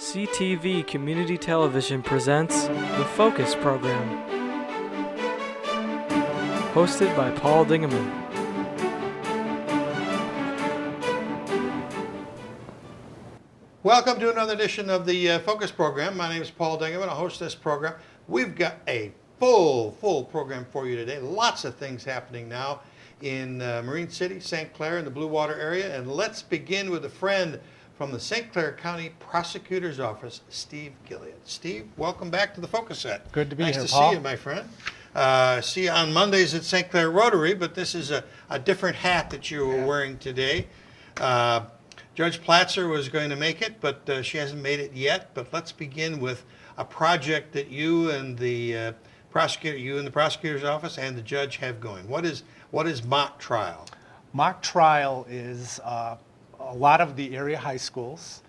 CTV Community Television presents The Focus Program, hosted by Paul Dingeman. Welcome to another edition of the Focus Program. My name is Paul Dingeman. I host this program. We've got a full program for you today. Lots of things happening now in Marine City, St. Clair, in the Blue Water area. And let's begin with a friend from the St. Clair County Prosecutor's Office, Steve Gilliard. Steve, welcome back to the Focus Set. Good to be here, Paul. Nice to see you, my friend. See you on Mondays at St. Clair Rotary, but this is a different hat that you were wearing today. Judge Platzer was going to make it, but she hasn't made it yet. But let's begin with a project that you and the prosecutor's office and the judge have going. What is mock trial? Mock trial is a lot of the area high schools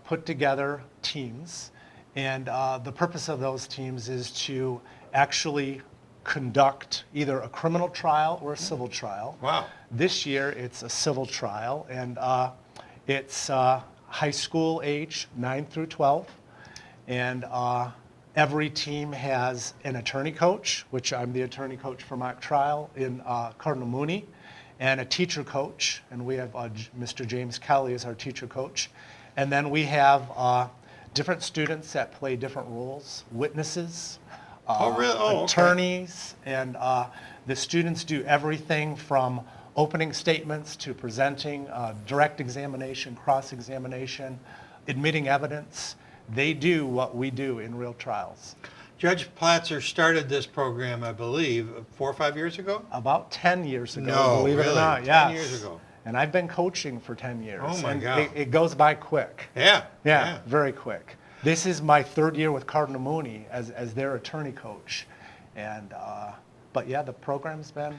put together teams, and the purpose of those teams is to actually conduct either a criminal trial or a civil trial. Wow. This year it's a civil trial, and it's high school age 9 through 12, and every team has an attorney coach, which I'm the attorney coach for mock trial in Cardinal Mooney, and a teacher coach, and we have Mr. James Kelly as our teacher coach. And then we have different students that play different roles, witnesses, attorneys, and the students do everything from opening statements to presenting, direct examination, cross-examination, admitting evidence. They do what we do in real trials. Judge Platzer started this program, I believe, 4 or 5 years ago? About 10 years ago, No, believe really? it or not. 10 years ago. And I've been coaching for 10 years. Oh, my and God. It goes by quick. Yeah. Very quick. This is my third year with Cardinal Mooney as their attorney coach. And, but yeah, the program's been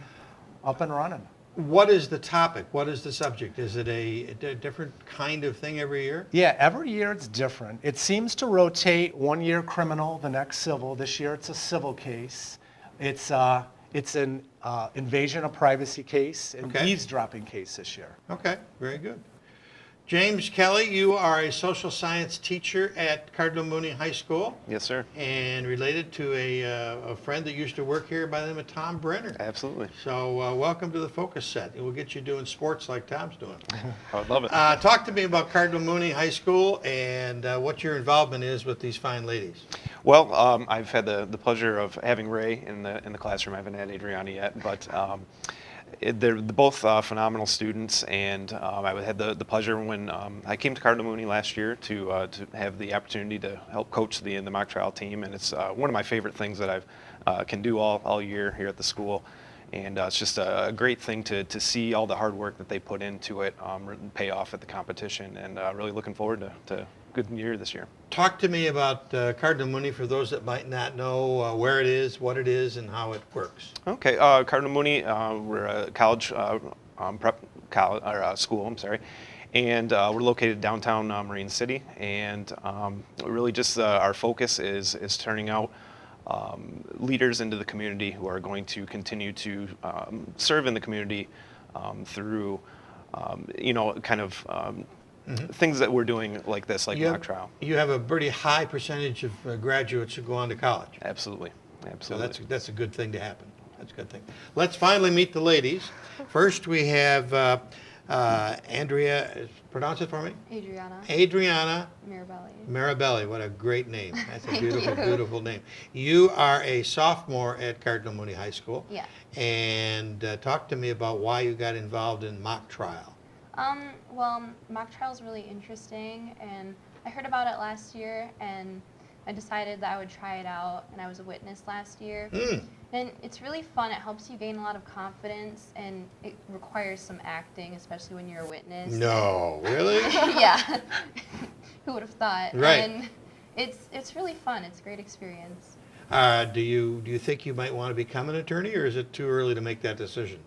up and running. What is the topic? What is the subject? Is it a different kind of thing every year? Yeah, every year it's different. It seems to rotate, 1 year criminal, the next civil. This year it's a civil case. It's an invasion of privacy case, an eavesdropping case this year. Okay, very good. James Kelly, you are a social science teacher at Cardinal Mooney High School. Yes, sir. And related to a friend that used to work here by the name of Tom Brenner. Absolutely. So welcome to the Focus Set. We'll get you doing sports like Tom's doing. I would love it. Talk to me about Cardinal Mooney High School and what your involvement is with these fine ladies. Well, I've had the pleasure of having Ray in the classroom. I haven't had Adriana yet, but they're both phenomenal students, and I had the pleasure when I came to Cardinal Mooney last year to have the opportunity to help coach the mock trial team, and it's one of my favorite things that I can do all year here at the school, and it's just a great thing to see all the hard work that they put into it pay off at the competition, and really looking forward to a good year this year. Talk to me about Cardinal Mooney for those that might not know where it is, what it is, and how it works. Okay, Cardinal Mooney, we're a college school, I'm sorry, and we're located downtown Marine City, and really just our focus is turning out leaders into the community who are going to continue to serve in the community through, things that we're doing like this, like mock trial. You have a pretty high percentage of graduates who go on to college. Absolutely. So that's a good thing to happen. That's a good thing. Let's finally meet the ladies. First we have Andrea, pronounce it for me? Adriana Mirabelli. What a great name. That's a beautiful, beautiful name. You are a sophomore at Cardinal Mooney High School. Yeah. And talk to me about why you got involved in mock trial. Well, mock trial is really interesting, and I heard about it last year, and I decided that I would try it out, and I was a witness last year. And it's really fun. It helps you gain a lot of confidence, and it requires some acting, especially when you're a witness. No, really? Yeah. Who would have thought? Right. And it's really fun. It's a great experience. Do you think you might want to become an attorney, or is it too early to make that decision?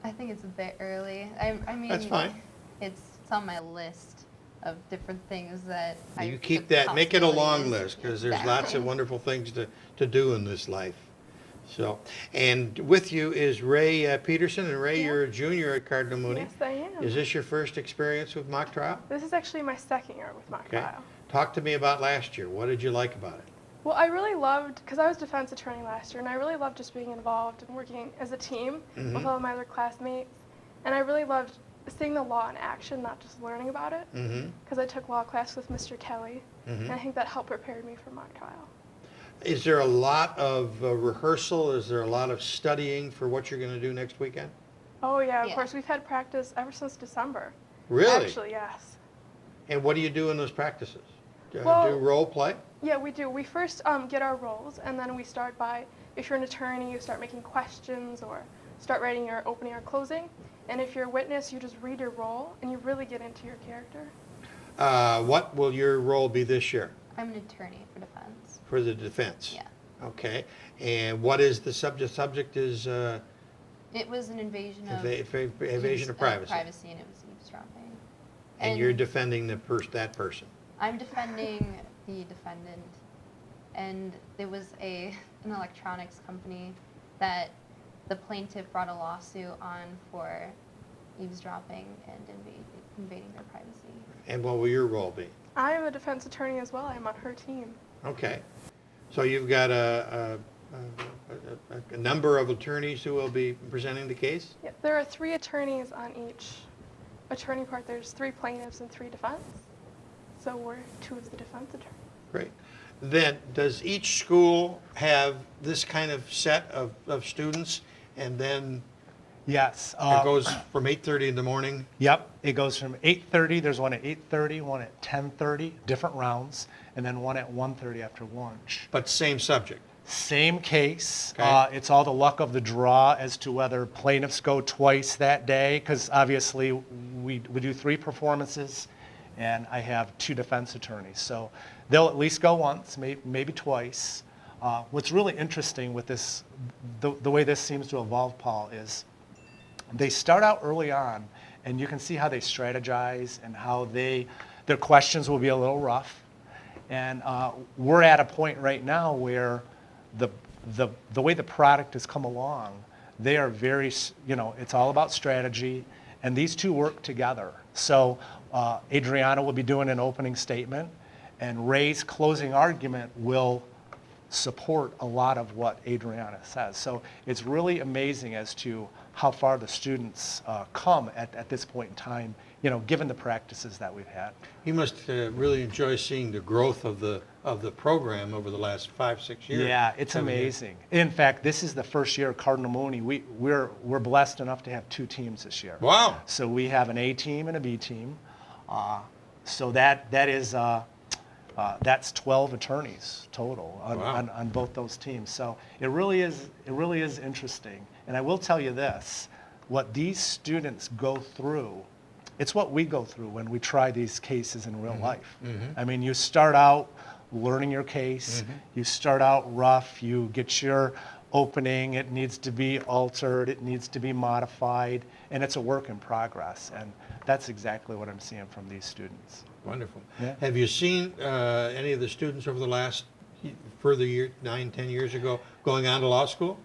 I think it's a bit early. I mean, that's fine. It's on my list of different things that you keep that, make it a long list, because there's lots of wonderful things to do in this life. So, and with you is Ray Peterson, and Ray, you're a junior at Cardinal Mooney. Yes, I am. am. Is this your first experience with mock trial? This is actually my second year with mock Okay. trial. Talk to me about last year. What did you like about it? Well, I really loved, because I was defense attorney last year, and I really loved just being involved and working as a team with all of my other classmates. And I really loved seeing the law in action, not just learning about it, because I took law class with Mr. Kelly, and I think that helped prepare me for mock trial. Is there a lot of rehearsal? Is there a lot of studying for what you're going to do next weekend? Oh yeah, of Yeah. course, we've had practice ever since December. Really? Actually, yes. And what do you do in those practices? Well- Do role play? Yeah, we do. We first get our roles, and then we start by, if you're an attorney, you start making questions or start writing your opening or closing. And if you're a witness, you just read your role, and you really get into your character. What will your role be this year I'm an attorney for defense. for the defense? Yeah. Okay. And what is the subject? Subject is It was an invasion of evasion of privacy. privacy, and it was eavesdropping. And you're defending that person. I'm defending the defendant, and there was an electronics company that the plaintiff brought a lawsuit on for eavesdropping and invading their privacy. And what will your role be? I am a defense attorney as well. I'm on her team. Okay. So you've got a number of attorneys who will be presenting the case? Yeah, there are 3 attorneys on each attorney part. There's 3 plaintiffs and 3 defense. So we're 2 of the defense attorneys. Great. Then, does each school have this kind of set of students, and then Yes. it goes from 8:30 in the morning? Yep, it goes from 8:30, there's one at 8:30, one at 10:30, different rounds, and then one at 1:30 after lunch. But same subject? Same case. Okay. It's all the luck of the draw as to whether plaintiffs go twice that day, because obviously we do 3 performances, and I have 2 defense attorneys. So they'll at least go once, maybe twice. What's really interesting with this, the way this seems to evolve, Paul, is they start out early on, and you can see how they strategize and how their questions will be a little rough. And we're at a point right now where the way the product has come along, they are very, it's all about strategy, and these 2 work together. So Adriana will be doing an opening statement, and Ray's closing argument will support a lot of what Adriana says. So it's really amazing as to how far the students come at this point in time, given the practices that we've had. You must really enjoy seeing the growth of the program over the last 5-6 years. Yeah, it's 7 years. amazing. In fact, this is the first year Cardinal Mooney. We're blessed enough to have 2 teams this year. Wow. So we have an A team and a B team. So that's 12 attorneys total Wow. on both those teams. So it really is interesting. And I will tell you this, what these students go through, it's what we go through when we try these cases in real life. I mean, you start out learning your case, you start out rough, you get your opening, it needs to be altered, it needs to be modified, and it's a work in progress. And that's exactly what I'm seeing from these students. Wonderful. Yeah. Have you seen any of the students over the last further year, 9, 10 years ago, going on to law school?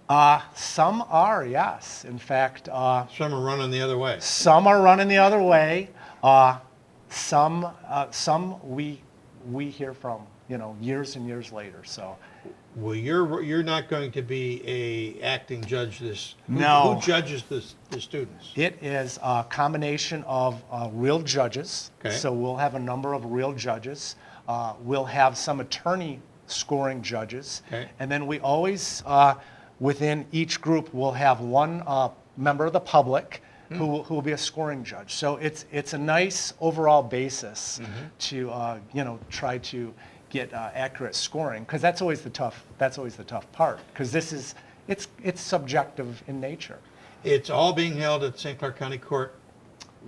Some are, yes. In fact, Some are running the other way. some are running the other way. Some we hear from, years and years later. So Well, you're not going to be a acting judge this. No. Who judges the students? it is a combination of real judges. Okay. So we'll have a number of real judges. We'll have some attorney scoring judges. Okay. And then we always, within each group, we'll have one member of the public who will be a scoring judge. So it's a nice overall basis to try to get accurate scoring, because that's always the tough part, because it's subjective in nature. It's all being held at St. Clair County Court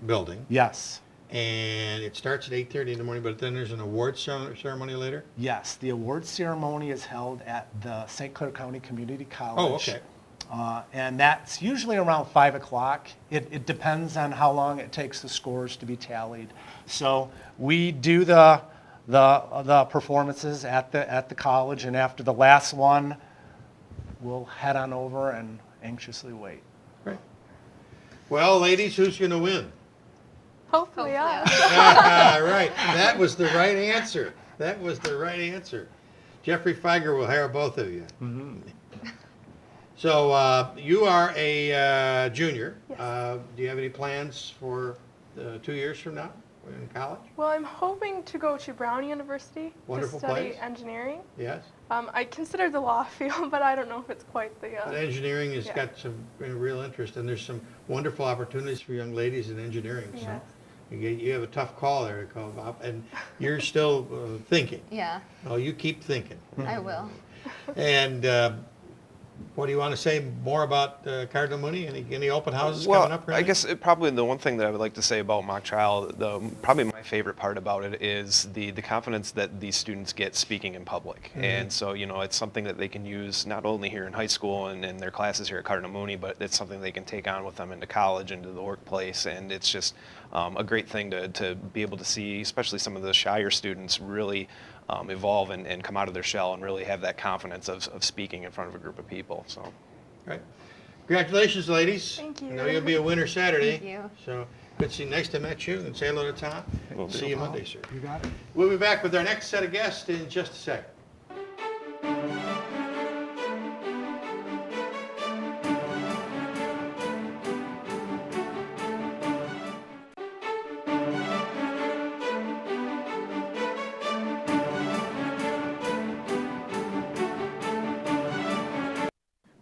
building, Yes. and it starts at 8:30 in the morning, but then there's an award ceremony later? Yes, the award ceremony is held at the St. Clair County Community College. Oh, okay. And that's usually around 5 o'clock. It depends on how long it takes the scores to be tallied. So we do the performances at the college, and after the last one, we'll head on over and anxiously wait. Great. Well, ladies, who's going to win? Hopefully, yeah. Right. That was the right answer. That was the right answer. Jeffrey Feiger will hire both of you. So you are a junior. Yes. Do you have any plans for 2 years from now in college? Well, I'm hoping to go to Brown University Wonderful to study place. engineering. Yes. I consider the law field, but I don't know if it's quite the. But engineering has Yeah. got some real interest, and there's some wonderful opportunities for young ladies in engineering. So Yes. you have a tough call there to call about, and you're still thinking. Yeah, Oh, you keep thinking. I will. And what do you want to say more about Cardinal Mooney? Any open houses Well, coming up? or I anything? guess probably the one thing that I would like to say about mock trial, probably my favorite part about it is the confidence that these students get speaking in public. And so, it's something that they can use not only here in high school and in their classes here at Cardinal Mooney, but it's something they can take on with them into college, into the workplace. And it's just a great thing to be able to see, especially some of the shyer students, really evolve and come out of their shell and really have that confidence of speaking in front of a group of people. So. Right. Congratulations, ladies. Thank you. I know you'll be a winner Saturday. Thank you. So good to see you. Nice to meet you, and say hello to Tom. Will do. See you Monday, sir. You got it. We'll be back with our next set of guests in just a second.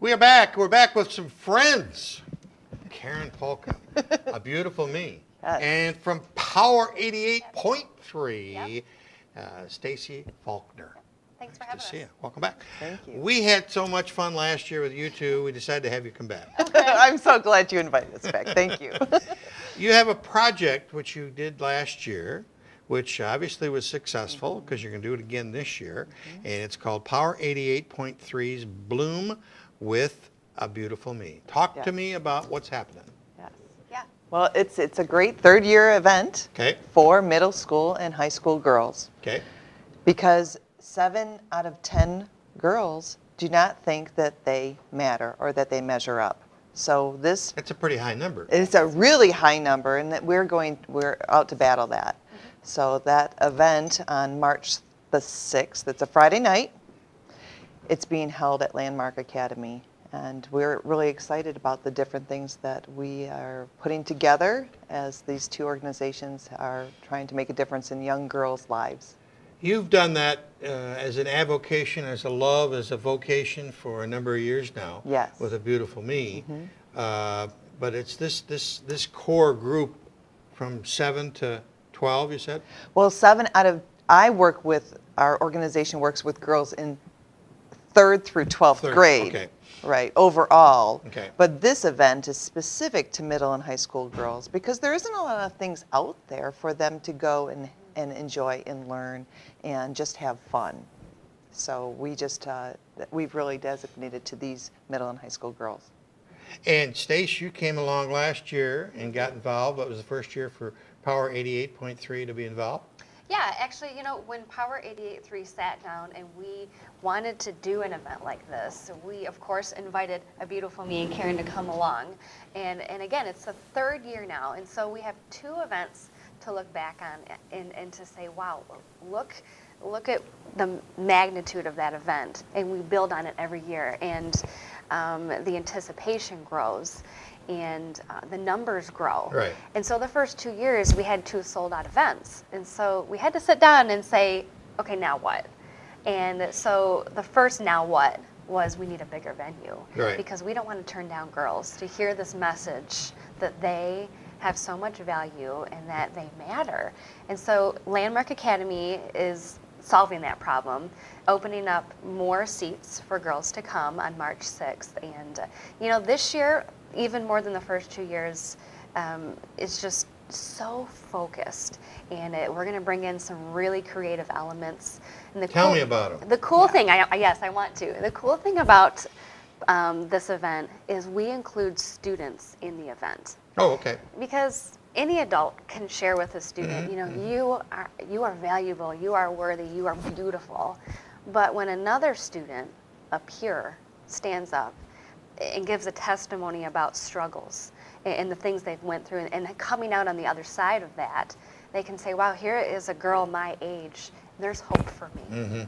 We are back. We're back with some friends. Karen Polka, A Beautiful Me. Yes. And from Power 88.3, Stacy Faulkner. Thanks for Good having to us. see you. Welcome back. Thank you. We had so much fun last year with you two, we decided to have you come back. I'm so glad you invited us back. Thank you. You have a project which you did last year, which obviously was successful because you're going to do it again this year. And it's called Power 88.3's Bloom with A Beautiful Me. Talk to Yes. me about what's happening. Yes. Yeah. Well, it's a great third-year event Okay? for middle school and high school girls Okay? because 7 out of 10 girls do not think that they matter or that they measure up. So this That's a pretty high number. is a really high number, and that we're out to battle that. So that event on March the 6th, it's a Friday night. It's being held at Landmark Academy, and we're really excited about the different things that we are putting together as these two organizations are trying to make a difference in young girls' lives. You've done that as an avocation, as a love, as a vocation for a number of years now. Yes. With A Beautiful Me. But it's this core group from 7 to 12, you said? Well, our organization works with girls in 3rd through 12th Third, grade. okay. Right, overall. Okay. But this event is specific to middle and high school girls because there isn't a lot of things out there for them to go and enjoy and learn and just have fun. So we've really designated to these middle and high school girls. And Stace, you came along last year and got involved. What was the first year for Power 88.3 to be involved? Yeah, actually, when Power 88.3 sat down and we wanted to do an event like this, we, of course, invited A Beautiful Me and Karen to come along. And again, it's the 3rd year now, and so we have 2 events to look back on and to say, wow, look at the magnitude of that event. And we build on it every year, and the anticipation grows. And the numbers grow. Right. And so the first 2 years, we had 2 sold-out events. And so we had to sit down and say, okay, now what? And so the first now what was we need a bigger venue. Right. Because we don't want to turn down girls to hear this message that they have so much value and that they matter. And so Landmark Academy is solving that problem, opening up more seats for girls to come on March 6th. And, this year, even more than the first 2 years, it's just so focused. And we're going to bring in some really creative elements. And Tell me about them. The cool thing, yes, I want to. The cool thing about this event is we include students in the event. Oh, okay. Because any adult can share with a student, you are valuable, you are worthy, you are beautiful. But when another student, a peer, stands up and gives a testimony about struggles and the things they've went through, and coming out on the other side of that, they can say, wow, here is a girl my age. There's hope for me.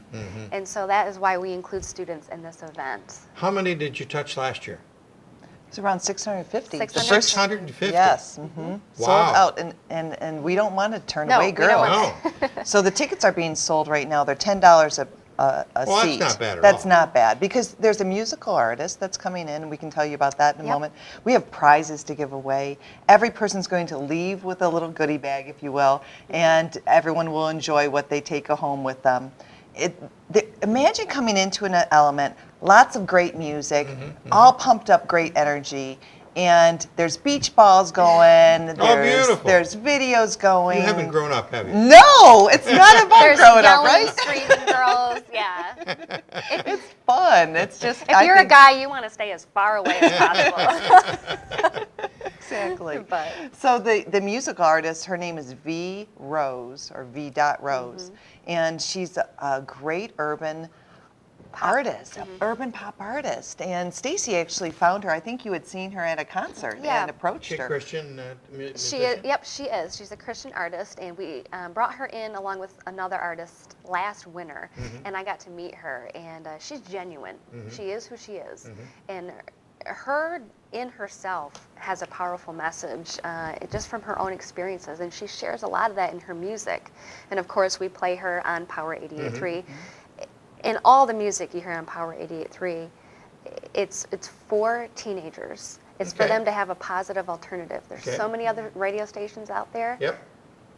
And so that is why we include students in this event. How many did you touch last year? It's around 650. 650. 650? Yes. Wow. Sold out, and we don't want to turn No, away we don't girls. No. So the tickets are being sold right now. They're $10 a Well, seat. that's not bad at That's all. not bad, because there's a musical artist that's coming in, and we can tell you about that in a Yep. moment. We have prizes to give away. Every person's going to leave with a little goodie bag, if you will, and everyone will enjoy what they take home with them. Imagine coming into an element, lots of great music, all pumped up, great energy, and there's beach balls going. Beautiful. There's videos going. You haven't grown up, have you? No, it's not about There's growing up, yelling, right? screaming girls, yeah. It's fun. It's just. If you're a guy, you want to stay as far away as possible. Exactly. But- So the musical artist, her name is V. Rose, or V. Rose, and she's a great urban artist, urban pop artist. And Stacy actually found her. I think you had seen her at a concert Yeah. and approached She a her. Christian She musician? is, yep, she is. She's a Christian artist, and we brought her in along with another artist last winter, and I got to meet her, and she's genuine. She is who she is, and her in herself has a powerful message just from her own experiences, and she shares a lot of that in her music. And of course, we play her on Power 88.3. And all the music you hear on Power 88.3, it's for teenagers. It's for Okay. them to have a positive alternative. There's Okay. so many other radio stations out there. Yep.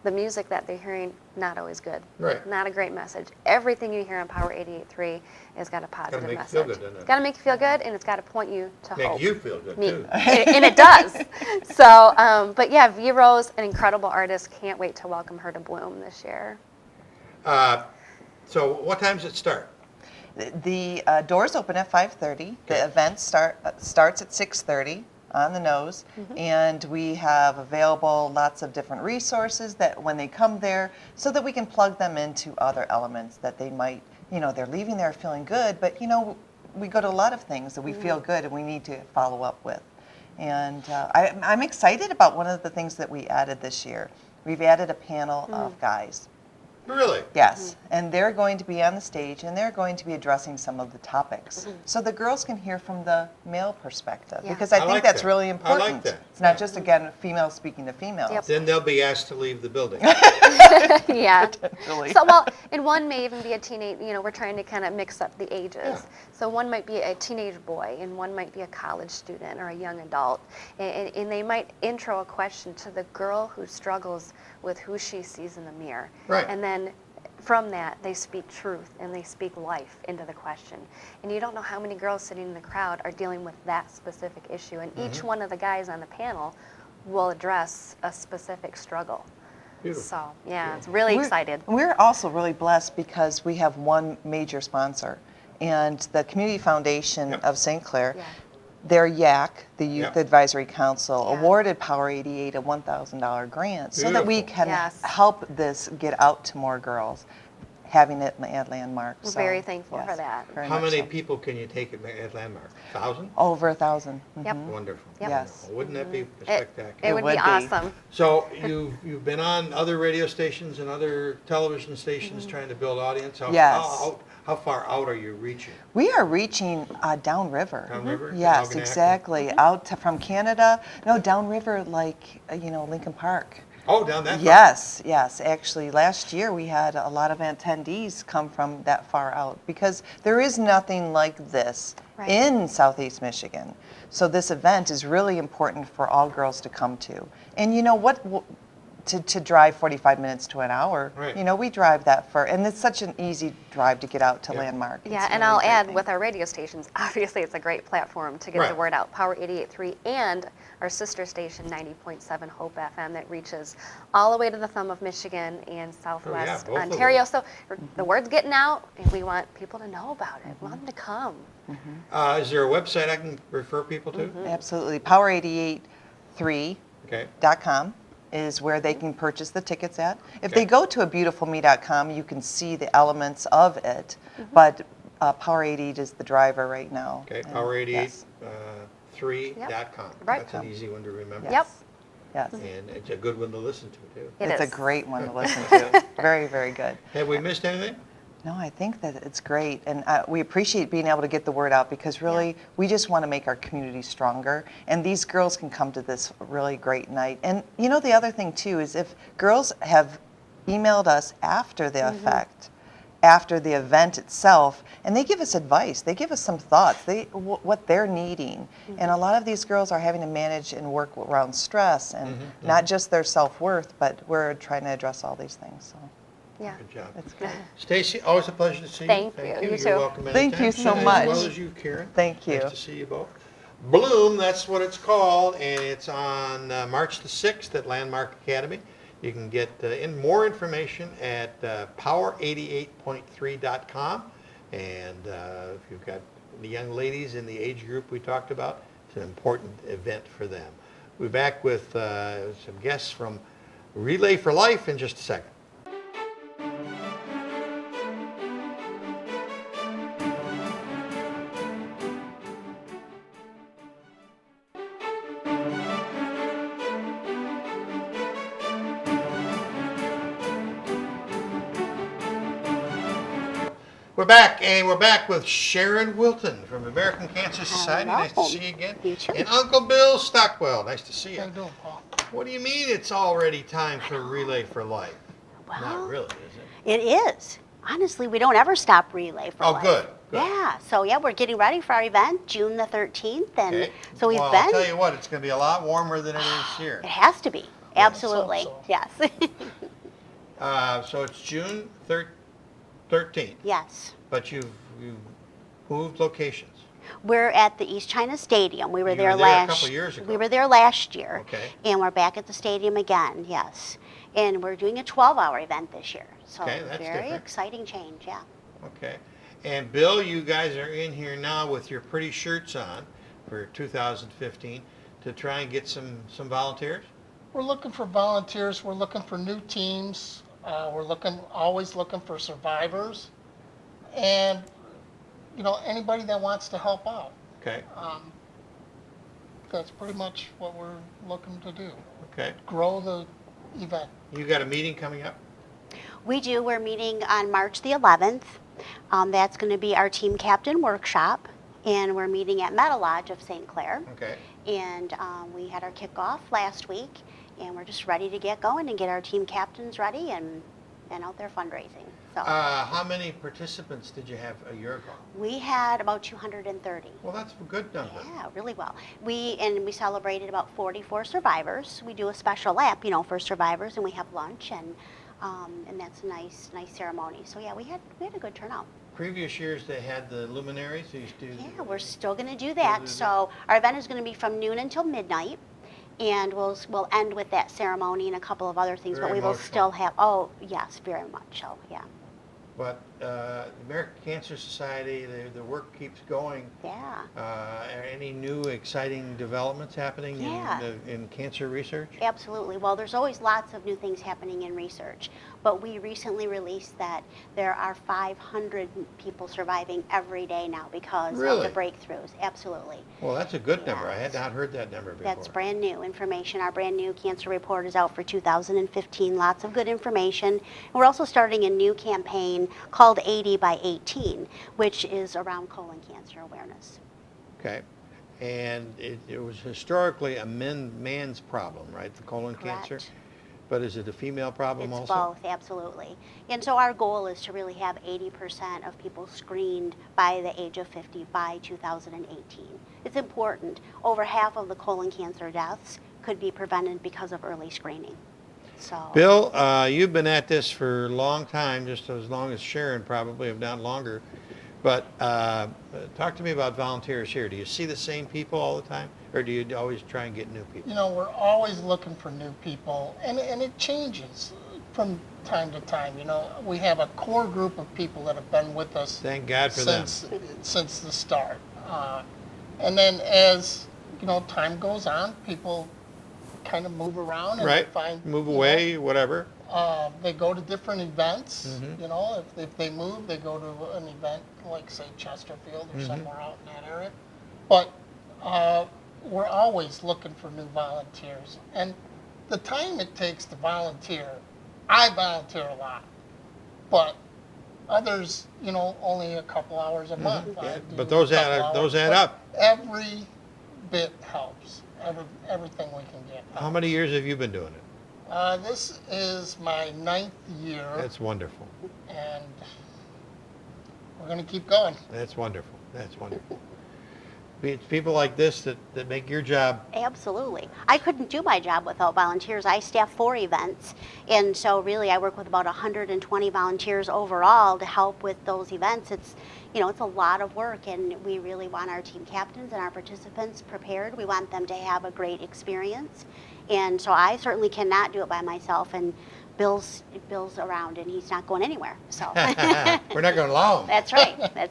The music that they're hearing, not always good. Right. Not a great message. Everything you hear on Power 88.3 has got a positive make you message. feel good, doesn't it? It's got to make you feel good, and it's got to point you to Make hope. you feel good, Me. too. And it does. So, but yeah, V. Rose, an incredible artist. Can't wait to welcome her to Bloom this year. So what time does it start? The doors open at 5:30. The event starts at 6:30 on the nose, and we have available lots of different resources that when they come there, so that we can plug them into other elements that they might, they're leaving there feeling good, but we go to a lot of things that we feel good and we need to follow up with. And I'm excited about one of the things that we added this year. We've added a panel of guys. Really? Yes, and they're going to be on the stage, and they're going to be addressing some of the topics, so the girls can hear from the male perspective, Yeah. because I I think like that's that. really I important. like that. It's not just, again, females speaking to females. Yep. Then they'll be asked to leave the building. Yeah. Potentially. So, well, and one may even be a teenage, we're trying to kind of mix up the ages. Yeah. So one might be a teenage boy, and one might be a college student or a young adult. And they might intro a question to the girl who struggles with who she sees in the mirror. Right. And then from that, they speak truth and they speak life into the question. And you don't know how many girls sitting in the crowd are dealing with that specific issue. And each one of the guys on the panel will address a specific struggle. Beautiful. So, yeah, it's really excited. We're also really blessed because we have one major sponsor, and the Community Foundation Yep. of St. Clair, Yeah. their YAC, the Youth Yep. Advisory Council, Yeah. awarded Power 88 a $1,000 grant so that we Beautiful. can Yes. help this get out to more girls, having it at Landmark. We're So, very thankful yes, for that. very How much many so. people can you take at Landmark? 1,000? Over 1,000. Yep. Wonderful. Yep. Yes. Wonderful. Wouldn't that be It spectacular? would would be be. awesome. So you've been on other radio stations and other television stations trying to build audience. Yes. How far out are you reaching? We are reaching downriver. Downriver? Yes, Okanagan? exactly. Out from Canada. No, downriver, like Lincoln Park. Oh, down that far? Yes, yes. Actually, last year we had a lot of attendees come from that far out because there is nothing like this Right. in Southeast Michigan. So this event is really important for all girls to come to. And you know what? To drive 45 minutes to an hour, Right. we drive that far, and it's such an easy drive to get out to Yeah. Landmark. Yeah, It's and really I'll a great add thing. with our radio stations, obviously it's a great platform to get the Right. word out. Power 88.3 and our sister station 90.7 Hope FM that reaches all the way to the thumb of Michigan and Southwest both of Ontario. them. So the word's getting out, and we want people to know about it. We want them to come. Is there a website I can refer people to? Absolutely. Power883.com Okay. is where they can purchase the tickets at. If Okay. they go to abeautifulme.com, you can see the elements of it, but Power 88 is the driver right now. Okay, And Power 88, yes. LandmarkAcademy.3.com. Right. That's an easy one to remember. Yep. Yes. And it's a good one to listen to, too. It It's a is. great one to listen to. Very, very good. Have we missed anything? No, I think that it's great, and we appreciate being able to get the word out because really we just want to make our community stronger, and these girls can come to this really great night. And you know, the other thing too is if girls have emailed us after the after the event itself, and they give us advice, they give us some thoughts, what they're needing. And a lot of these girls are having to manage and work around stress and not just their self-worth, but we're trying to address all these things. So. Yeah. Good job. It's good. Stacy, always a pleasure to see you. Thank you. You You're too. welcome Thank anytime. you so As much. well as you, Karen. Thank you. Nice to see you both. Bloom, that's what it's called, and it's on March the 6th at Landmark Academy. You can get more information at power88.3.com. And if you've got the young ladies in the age group we talked about, it's an important event for them. We'll be back with some guests from Relay for Life in just a second. We're back, and we're back with Sharon Wilton from American Cancer Society. Nice to see you again. You too. And Uncle Bill Stockwell. Nice to see you. How you doing, Paul? What do you mean it's already time for Relay for Life? Well, Not really, is it? it is. Honestly, we don't ever stop Relay for Oh, Life. good. Yeah, so yeah, we're getting ready for our event, June the 13th, and Okay. so we've Well, been. I'll tell you what, it's going to be a lot warmer than it is here. It has to be, absolutely, so. yes. So it's June 13th, Yes. but you've moved locations. We're at the East China Stadium. We were You there were there a last. couple years ago. We were there last year. Okay. And we're back at the stadium again. Yes. And we're doing a 12-hour event this year. So Okay, that's very different. exciting change. Yeah. Okay. And Bill, you guys are in here now with your pretty shirts on for 2015 to try and get some volunteers? We're looking for volunteers. We're looking for new teams. We're always looking for survivors, and anybody that wants to help out. Okay. That's pretty much what we're looking to do. Okay. Grow the event. You got a meeting coming up? We do. We're meeting on March the 11th. That's going to be our team captain workshop, and we're meeting at Meadow Lodge of St. Clair. Okay. And we had our kickoff last week, and we're just ready to get going and get our team captains ready and out there fundraising. So How many participants did you have a year ago? we had about 230. Well, that's a good number. Yeah, really well. We celebrated about 44 survivors. We do a special lap, for survivors, and we have lunch, and that's a nice ceremony. So yeah, we had a good turnout. Previous years they had the luminaries. They used to do. Yeah, we're still going to do that. So our event is going to be from noon until midnight, and we'll end with that ceremony and a couple of other things. Very but we will emotional. still have. Oh yes, very much so. Yeah. But the American Cancer Society, the work keeps going. Yeah. Are any new exciting developments happening Yeah. in cancer research? Absolutely. Well, there's always lots of new things happening in research, but we recently released that there are 500 people surviving every day now because Really? of the breakthroughs. Absolutely. Well, that's a good number. I Yes. had not heard that number before. That's brand new information. Our brand new cancer report is out for 2015. Lots of good information. And we're also starting a new campaign called 80 by 18, which is around colon cancer awareness. Okay. And it was historically a man's problem, right? The colon cancer? Correct. But is it a female problem It's also? both, absolutely. And so our goal is to really have 80% of people screened by the age of 50 by 2018. It's important. Over half of the colon cancer deaths could be prevented because of early screening. So. Bill, you've been at this for a long time, just as long as Sharon probably, if not longer. But talk to me about volunteers here. Do you see the same people all the time, or do you always try and get new people? We're always looking for new people, and it changes from time to time. We have a core group of people that have been with us Thank God for them. since the start. And then as time goes on, people kind of move around and Right. find Move away, whatever. They go to different events. Mhm. If they move, they go to an event like, say, Chesterfield or Mhm. somewhere out in that area. But we're always looking for new volunteers. And the time it takes to volunteer, I volunteer a lot, but others, only a couple hours a month. I do But those a couple add those hours, add but up. Every bit helps. Everything we can get helps. How many years have you been doing it? This is my 9th year, That's wonderful. and we're going to keep going. That's wonderful. That's wonderful. It's people like this that make your job. Absolutely. I couldn't do my job without volunteers. I staff 4 events, and so really I work with about 120 volunteers overall to help with those events. It's a lot of work, and we really want our team captains and our participants prepared. We want them to have a great experience, and so I certainly cannot do it by myself, and Bill's around, and he's not going anywhere, so. We're not going to allow them. That's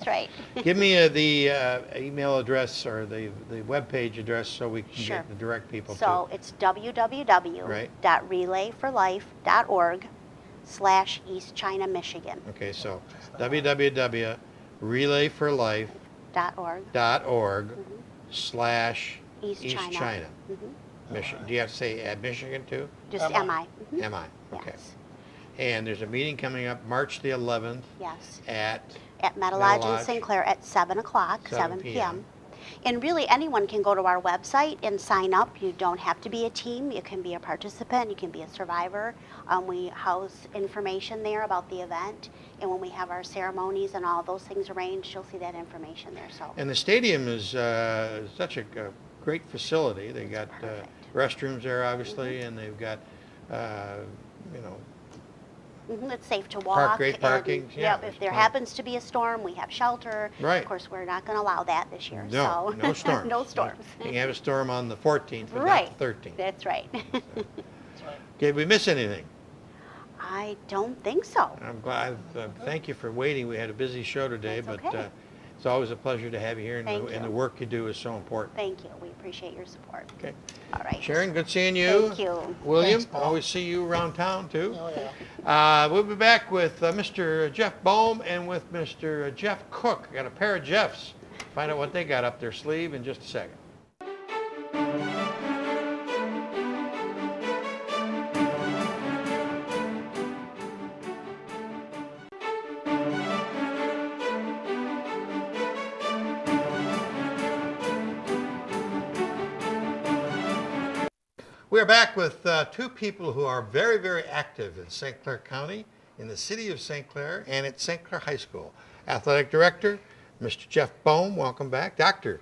right. Give me the email address or the web page address so we can Sure. get the direct people So to. it's www.relayforlife.org/East China, Michigan. Okay, so www.relayforlife.org .org. /East East China. China. Mhm. Michigan. Do you have to say add Michigan too? Just MI. MI. Mhm. MI. Okay. Yes. And there's a meeting coming up March the 11th Yes. at At Meadow Lodge in Lodge. St. Clair at 7 o'clock, 7 7 p.m. And really, anyone can go to our website and sign up. You don't have to be a team. You can be a participant. You can be a survivor. We house information there about the event. And when we have our ceremonies and all those things arranged, you'll see that information there. So. And the stadium is such a great facility. They got Perfect. restrooms there, obviously, and they've got, It's safe to walk. great and, parking, yeah, Yep, there's if there plenty. happens to be a storm, we have shelter. Right. Of course, we're not going to allow that this year. No, so. no storms. No storms. You can have a storm on the 14th, but Right. not the 13th. That's right. That's right. Did we miss anything? I don't think so. I'm glad. Thank you for waiting. We had a busy show today, That's but okay. it's always a pleasure to have you here, and Thank the you. work you do is so important. Thank you. We appreciate your support. Okay. All right. Sharon, good seeing you. Thank you. William, Thanks, Paul. always see you around town too. Oh, yeah. We'll be back with Mr. Jeff Bohm and with Mr. Jeff Cook. Got a pair of Jeffs. Find out what they got up their sleeve in just a second. We are back with 2 people who are very, very active in St. Clair County, in the city of St. Clair, and at St. Clair High School. Athletic Director, Mr. Jeff Bohm, welcome back. Dr.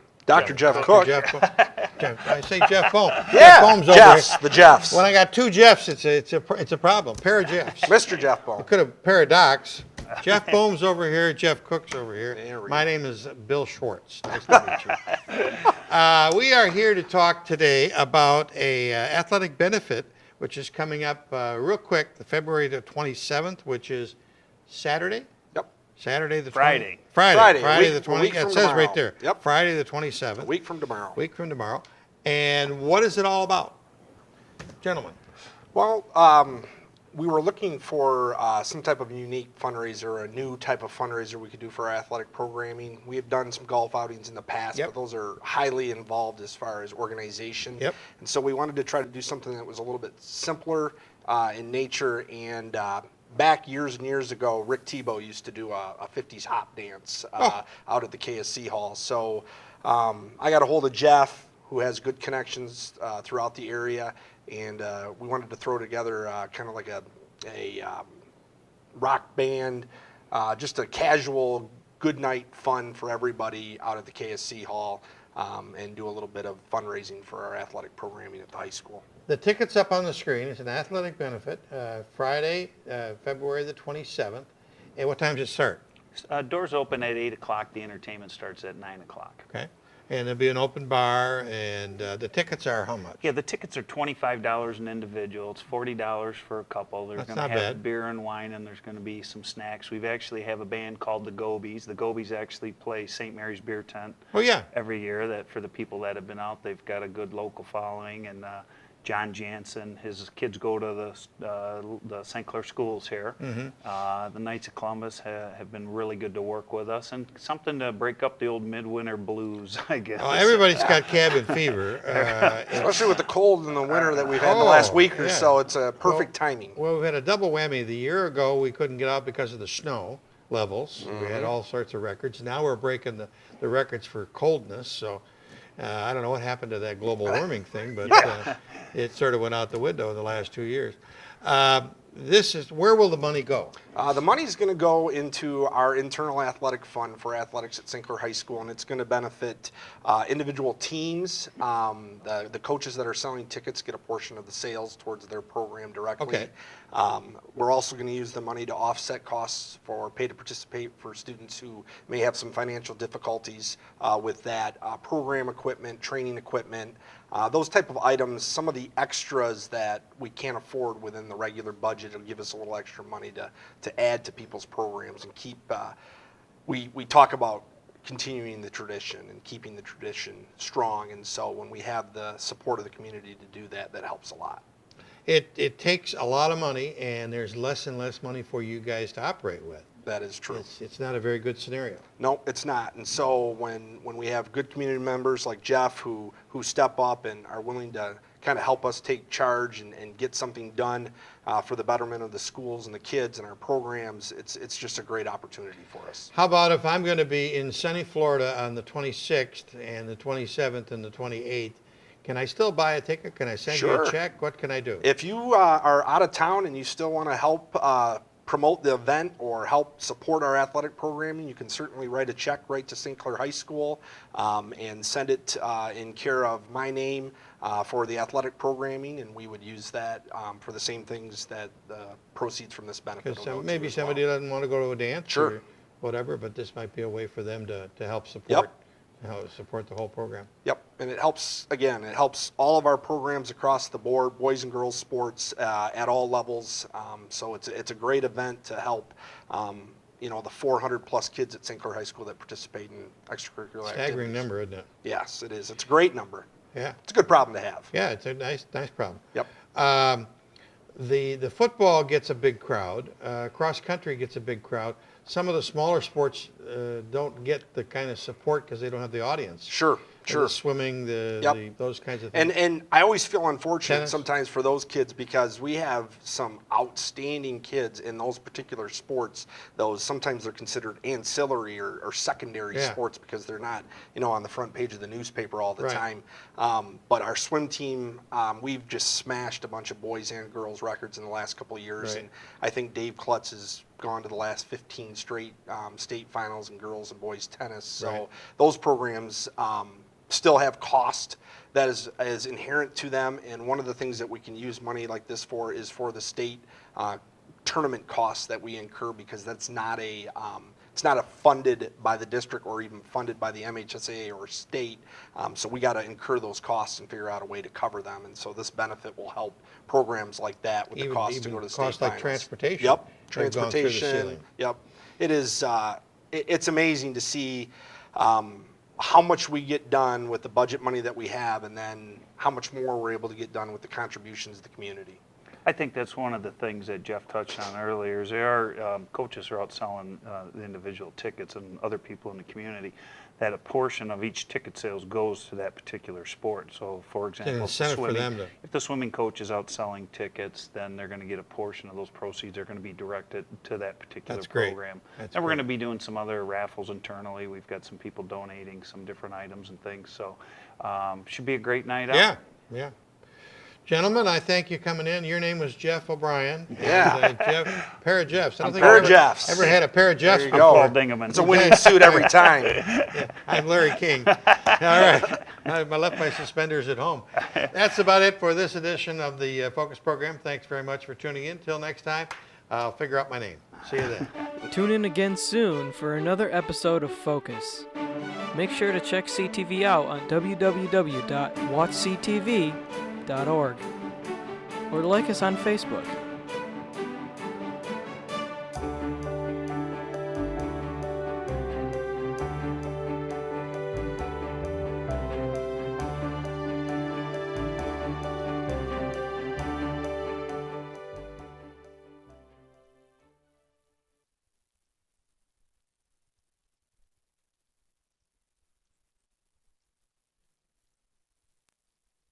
Jeff Cook. Jeff Bohm. I say Jeff Bohm. Yeah, Jeff Bohm's over Jeffs, here. the Jeffs. When I got 2 Jeffs, it's a problem. Pair of Jeffs. Mr. Jeff Bohm. Could have pair of docs. Jeff Bohm's over here. Jeff Cook's over There here. we My go. name is Bill Schwartz. Nice to meet you. We are here to talk today about a athletic benefit, which is coming up real quick, the February the 27th, which is Saturday. Yep. Saturday the 20th. Friday. Friday Friday, the a 20th. week It from says right tomorrow. there. Yep. Friday the 27th. A week from tomorrow. Week from tomorrow. And what is it all about? Gentlemen. Well, we were looking for some type of unique fundraiser, a new type of fundraiser we could do for our athletic programming. We have done some golf outings in the past, Yep. but those are highly involved as far as organization. Yep. And so we wanted to try to do something that was a little bit simpler in nature. And back years and years ago, Rick Tebow used to do a 50s hop dance out at the KSC Hall. So I got a hold of Jeff, who has good connections throughout the area, and we wanted to throw together kind of like a rock band, just a casual good night fun for everybody out at the KSC Hall, and do a little bit of fundraising for our athletic programming at the high school. The ticket's up on the screen. It's an athletic benefit. Friday, February the 27th. And what time does it start? Doors open at 8 o'clock. The entertainment starts at 9 o'clock. Okay. And there'll be an open bar, and the tickets are how much? Yeah, the tickets are $25 an individual. It's $40 for a couple. They're That's going to not have bad. beer and wine, and there's going to be some snacks. We've actually have a band called the Gobies. The Gobies actually play St. Mary's Beer Tent Oh, yeah. every year. That for the people that have been out, they've got a good local following, and John Jansen, his kids go to the St. Clair schools here. The Knights of Columbus have been really good to work with us, and something to break up the old midwinter blues, I guess. Oh, everybody's got cabin fever. Especially with the cold in the winter that we've had the last week or yeah. so, it's a perfect timing. Well, we've had a double whammy. The year ago, we couldn't get out because of the snow levels. We had all sorts of records. Now we're breaking the records for coldness, so I don't know what happened to that global warming thing, but it sort of went out the window in the last 2 years. Where will the money go? The money's going to go into our internal athletic fund for athletics at St. Clair High School, and it's going to benefit individual teams. The coaches that are selling tickets get a portion of the sales towards their program directly. Okay. We're also going to use the money to offset costs for pay to participate for students who may have some financial difficulties with that. Program equipment, training equipment, those type of items, some of the extras that we can't afford within the regular budget will give us a little extra money to add to people's programs and keep, we talk about continuing the tradition and keeping the tradition strong, and so when we have the support of the community to do that, that helps a lot. It takes a lot of money, and there's less and less money for you guys to operate with. That is true. It's not a very good scenario. No, it's not. And so when we have good community members like Jeff who step up and are willing to kind of help us take charge and get something done for the betterment of the schools and the kids and our programs, it's just a great opportunity for us. How about if I'm going to be in sunny Florida on the 26th and the 27th and the 28th? Can I still buy a ticket? Can I send you a check? What can I do? If you are out of town and you still want to help promote the event or help support our athletic programming, you can certainly write a check right to St. Clair High School and send it in care of my name for the athletic programming, and we would use that for the same things that the proceeds from this benefit will go to maybe as somebody well. doesn't want to go to a dance or whatever, but this might be a way for them to help support. Support the whole program. Yep, and it helps, again, it helps all of our programs across the board, boys and girls sports at all levels. So it's a great event to help, the 400 plus kids at St. Clair High School that participate in extracurricular activities. Staggering number, isn't it? Yes, it is. It's a great number. Yeah. It's a good problem to have. Yeah, it's a nice problem. Yep. The football gets a big crowd. Cross country gets a big crowd. Some of the smaller sports don't get the kind of support because they don't have the audience. Sure. The swimming, those kinds of things. And I always feel unfortunate Tennis. sometimes for those kids because we have some outstanding kids in those particular sports. Those sometimes they're considered ancillary or secondary sports because they're not, on the front page of the newspaper all the time. But our swim team, we've just smashed a bunch of boys and girls records in the last couple of years, and I think Dave Klutz has gone to the last 15 straight state finals in girls and boys tennis. So those programs still have cost that is inherent to them, and one of the things that we can use money like this for is for the state tournament costs that we incur, because that's not it's not funded by the district or even funded by the MHSAA or state. So we got to incur those costs and figure out a way to cover them, and so this benefit will help programs like that with the cost to go to the state costs like finals. Transportation. Yep, have gone through the transportation. ceiling. Yep, it is. It's amazing to see how much we get done with the budget money that we have, and then how much more we're able to get done with the contributions to the community. I think that's one of the things that Jeff touched on earlier is coaches are out selling the individual tickets and other people in the community, that a portion of each ticket sales goes to that particular sport. So for example, if the swimming coach is out selling tickets, then they're going to get a portion of those proceeds. They're going to be directed to that particular program. And we're going to be doing some other raffles internally. We've got some people donating some different items and things. So should be a great night out. Yeah. Gentlemen, I thank you coming in. Your name was Jeff O'Brien. Yeah. Jeff, pair of Jeffs. I don't think pair I've of Jeffs. ever had a pair of Jeffs There you before. go. Dingaman. It's a winning suit every time. I'm Larry King. All right. I left my suspenders at home. That's about it for this edition of the Focus program. Thanks very much for tuning in. Till next time, I'll figure out my name. See you then. Tune in again soon for another episode of Focus. Make sure to check CTV out on www.watchctv.org or like us on Facebook.